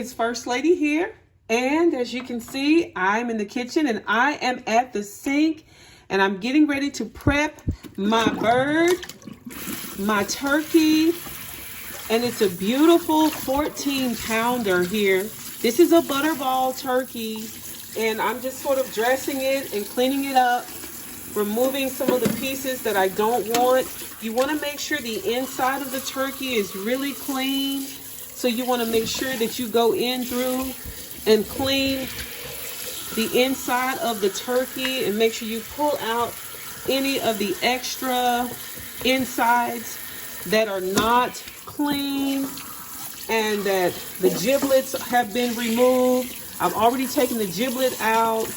It's First Lady here, and as you can see, I'm in the kitchen and I am at the sink and I'm getting ready to prep my bird, my turkey, and it's a beautiful 14-pounder here. This is a butterball turkey, and I'm just sort of dressing it and cleaning it up, removing some of the pieces that I don't want. You want to make sure the inside of the turkey is really clean. So you want to make sure that you go in through and clean the inside of the turkey and make sure you pull out any of the extra insides that are not clean and that the giblets have been removed. I've already taken the giblet out.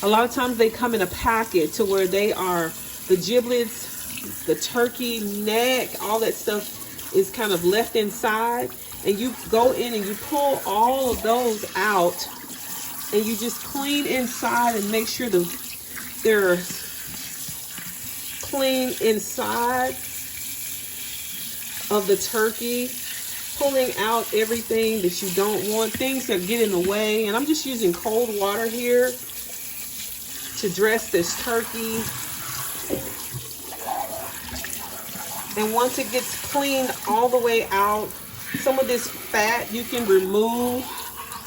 A lot of times they come in a packet to where they are the giblets, the turkey neck, all that stuff is kind of left inside, and you go in and you pull all of those out and you just clean inside and make sure they're clean inside of the turkey, pulling out everything that you don't want, things that get in the way. And I'm just using cold water here to dress this turkey. And once it gets cleaned all the way out, some of this fat you can remove.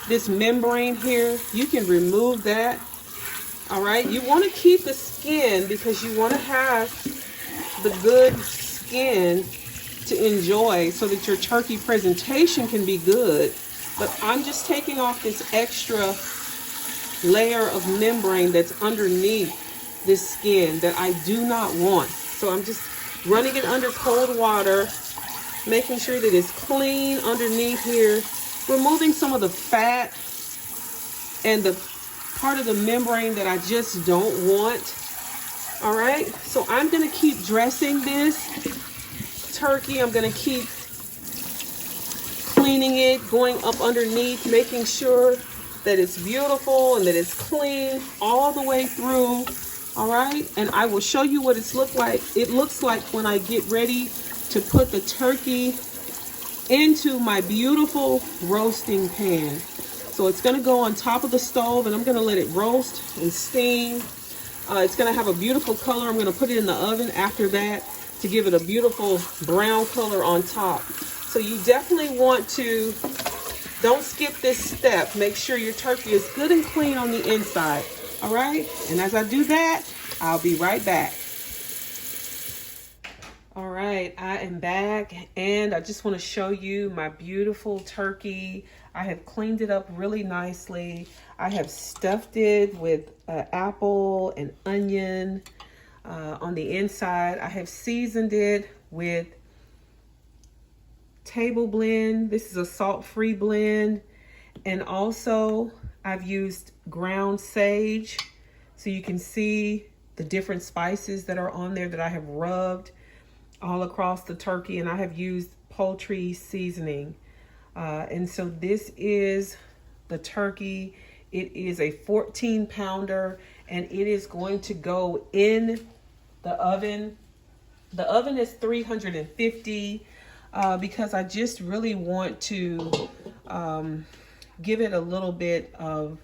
This membrane here, you can remove that. All right, you want to keep the skin because you want to have the good skin to enjoy so that your turkey presentation can be good. But I'm just taking off this extra layer of membrane that's underneath this skin that I do not want. So I'm just running it under cold water, making sure that it's clean underneath here, removing some of the fat and the part of the membrane that I just don't want. All right, so I'm gonna keep dressing this turkey. I'm gonna keep cleaning it, going up underneath, making sure that it's beautiful and that it's clean all the way through. All right, and I will show you what it looks like when I get ready to put the turkey into my beautiful roasting pan. So it's going to go on top of the stove and I'm going to let it roast and steam. It's going to have a beautiful color. I'm going to put it in the oven after that to give it a beautiful brown color on top. So you definitely want to, don't skip this step. Make sure your turkey is good and clean on the inside. All right, and as I do that, I'll be right back. All right, I am back, and I just want to show you my beautiful turkey. I have cleaned it up really nicely. I have stuffed it with apple and onion on the inside. I have seasoned it with table blend. This is a salt-free blend, and also I've used ground sage, so you can see the different spices that are on there that I have rubbed all across the turkey, and I have used poultry seasoning. And so this is the turkey. It is a 14-pounder, and it is going to go in the oven. The oven is 350 because I just really want to give it a little bit of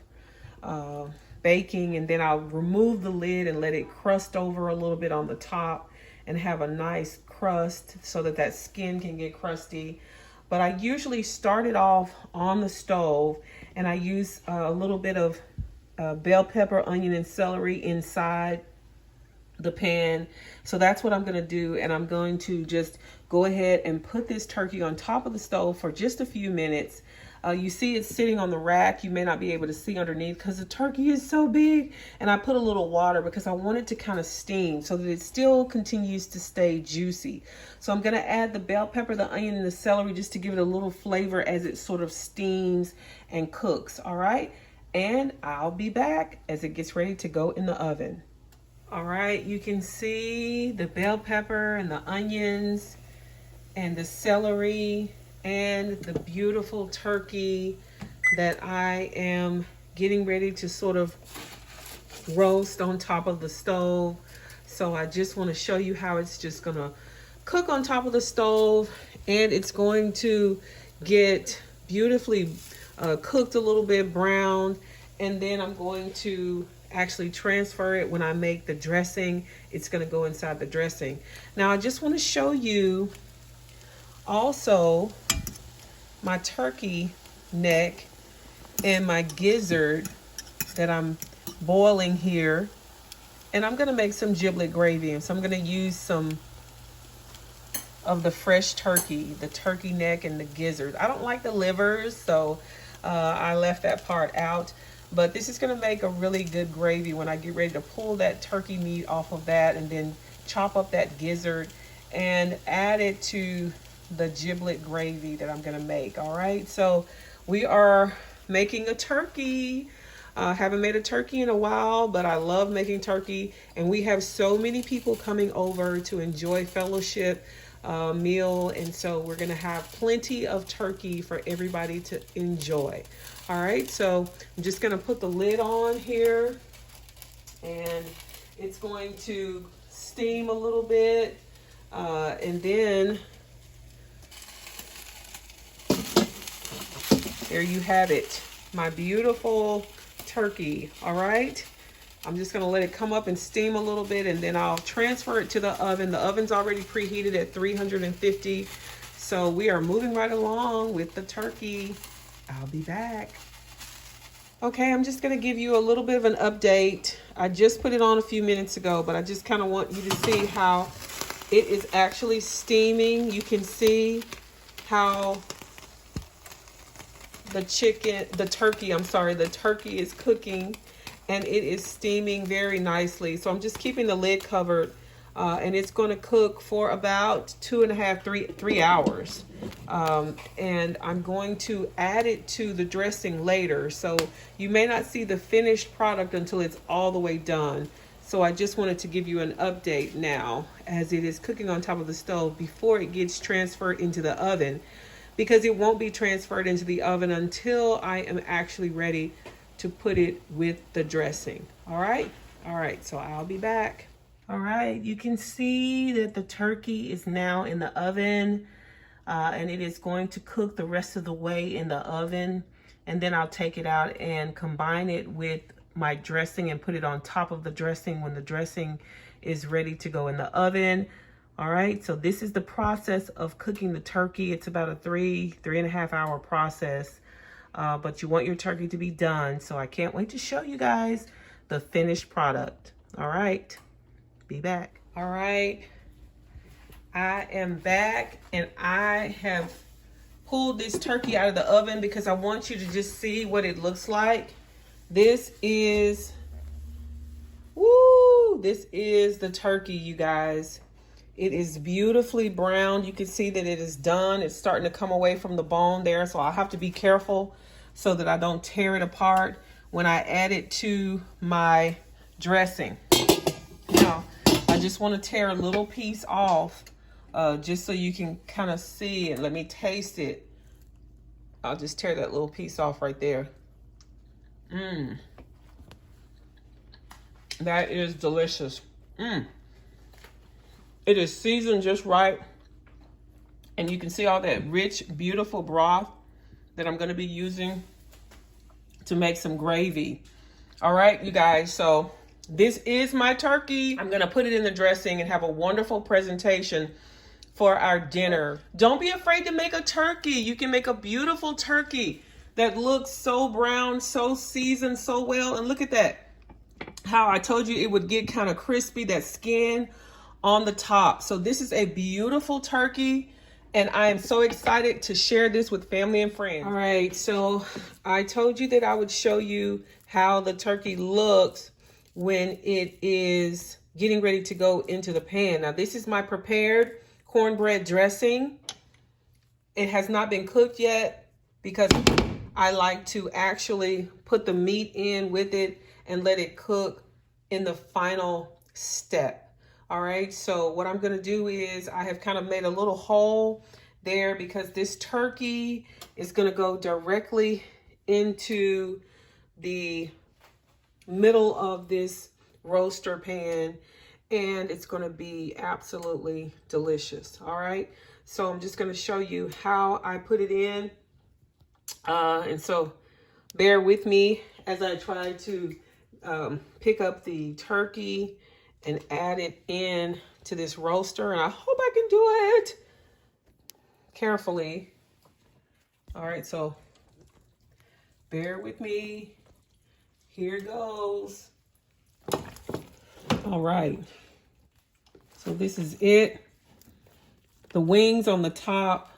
baking, and then I'll remove the lid and let it crust over a little bit on the top and have a nice crust so that that skin can get crusty. But I usually start it off on the stove, and I use a little bit of bell pepper, onion, and celery inside the pan. So that's what I'm going to do, and I'm going to just go ahead and put this turkey on top of the stove for just a few minutes. You see it's sitting on the rack. You may not be able to see underneath because the turkey is so big. And I put a little water because I want it to kind of steam so that it still continues to stay juicy. So I'm going to add the bell pepper, the onion, and the celery just to give it a little flavor as it sort of steams and cooks. All right, and I'll be back as it gets ready to go in the oven. All right, you can see the bell pepper and the onions and the celery and the beautiful turkey that I am getting ready to sort of roast on top of the stove. So I just want to show you how it's just gonna cook on top of the stove, and it's going to get beautifully cooked a little bit, browned, and then I'm going to actually transfer it when I make the dressing. It's going to go inside the dressing. Now I just want to show you also my turkey neck and my gizzard that I'm boiling here. And I'm going to make some giblet gravy. And so I'm going to use some of the fresh turkey, the turkey neck and the gizzard. I don't like the livers, so I left that part out. But this is going to make a really good gravy when I get ready to pull that turkey meat off of that and then chop up that gizzard and add it to the giblet gravy that I'm going to make. All right, so we are making a turkey. Haven't made a turkey in a while, but I love making turkey, and we have so many people coming over to enjoy fellowship meal, and so we're gonna have plenty of turkey for everybody to enjoy. All right, so I'm just gonna put the lid on here, and it's going to steam a little bit, and then there you have it, my beautiful turkey. All right, I'm just gonna let it come up and steam a little bit, and then I'll transfer it to the oven. The oven's already preheated at 350, so we are moving right along with the turkey. I'll be back. Okay, I'm just gonna give you a little bit of an update. I just put it on a few minutes ago, but I just kind of want you to see how it is actually steaming. You can see how the turkey is cooking, and it is steaming very nicely. So I'm just keeping the lid covered, and it's going to cook for about 2.5, 3 hours. And I'm going to add it to the dressing later. So you may not see the finished product until it's all the way done. So I just wanted to give you an update now as it is cooking on top of the stove before it gets transferred into the oven, because it won't be transferred into the oven until I am actually ready to put it with the dressing. All right, so I'll be back. All right, you can see that the turkey is now in the oven, and it is going to cook the rest of the way in the oven, and then I'll take it out and combine it with my dressing and put it on top of the dressing when the dressing is ready to go in the oven. All right, so this is the process of cooking the turkey. It's about a 3.5 hour process, but you want your turkey to be done. So I can't wait to show you guys the finished product. All right, be back. All right, I am back, and I have pulled this turkey out of the oven because I want you to just see what it looks like. This is the turkey, you guys. It is beautifully browned. You can see that it is done. It's starting to come away from the bone there, so I'll have to be careful so that I don't tear it apart when I add it to my dressing. Now, I just want to tear a little piece off just so you can kind of see it. Let me taste it. I'll just tear that little piece off right there. That is delicious. It is seasoned just right. And you can see all that rich, beautiful broth that I'm going to be using to make some gravy. All right, you guys. So this is my turkey. I'm going to put it in the dressing and have a wonderful presentation for our dinner. Don't be afraid to make a turkey. You can make a beautiful turkey that looks so brown, so seasoned so well. And look at that. How I told you it would get kind of crispy, that skin on the top. So this is a beautiful turkey, and I am so excited to share this with family and friends. All right, so I told you that I would show you how the turkey looks when it is getting ready to go into the pan. Now this is my prepared cornbread dressing. It has not been cooked yet because I like to actually put the meat in with it and let it cook in the final step. All right, so what I'm gonna do is I have kind of made a little hole there because this turkey is gonna go directly into the middle of this roaster pan, and it's gonna be absolutely delicious. All right, so I'm just gonna show you how I put it in. And so bear with me as I try to pick up the turkey and add it in to this roaster. And I hope I can do it carefully. All right, so bear with me. Here goes. All right. So this is it. The wings on the top.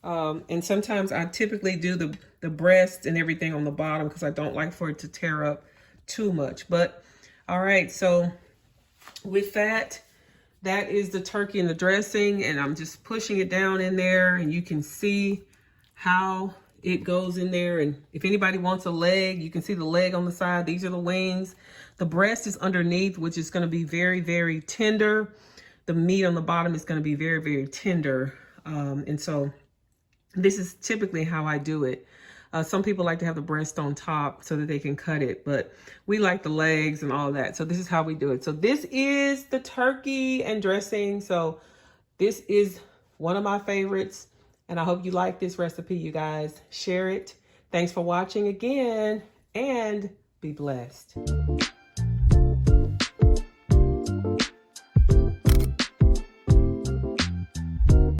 And sometimes I typically do the breast and everything on the bottom because I don't like for it to tear up too much. But all right, so with that, that is the turkey and the dressing, and I'm just pushing it down in there, and you can see how it goes in there. And if anybody wants a leg, you can see the leg on the side. These are the wings. The breast is underneath, which is going to be very, very tender. The meat on the bottom is going to be very, very tender. And so this is typically how I do it. Some people like to have the breast on top so that they can cut it, but we like the legs and all that. So this is how we do it. So this is the turkey and dressing. So this is one of my favorites, and I hope you like this recipe, you guys. Share it. Thanks for watching again, and be blessed.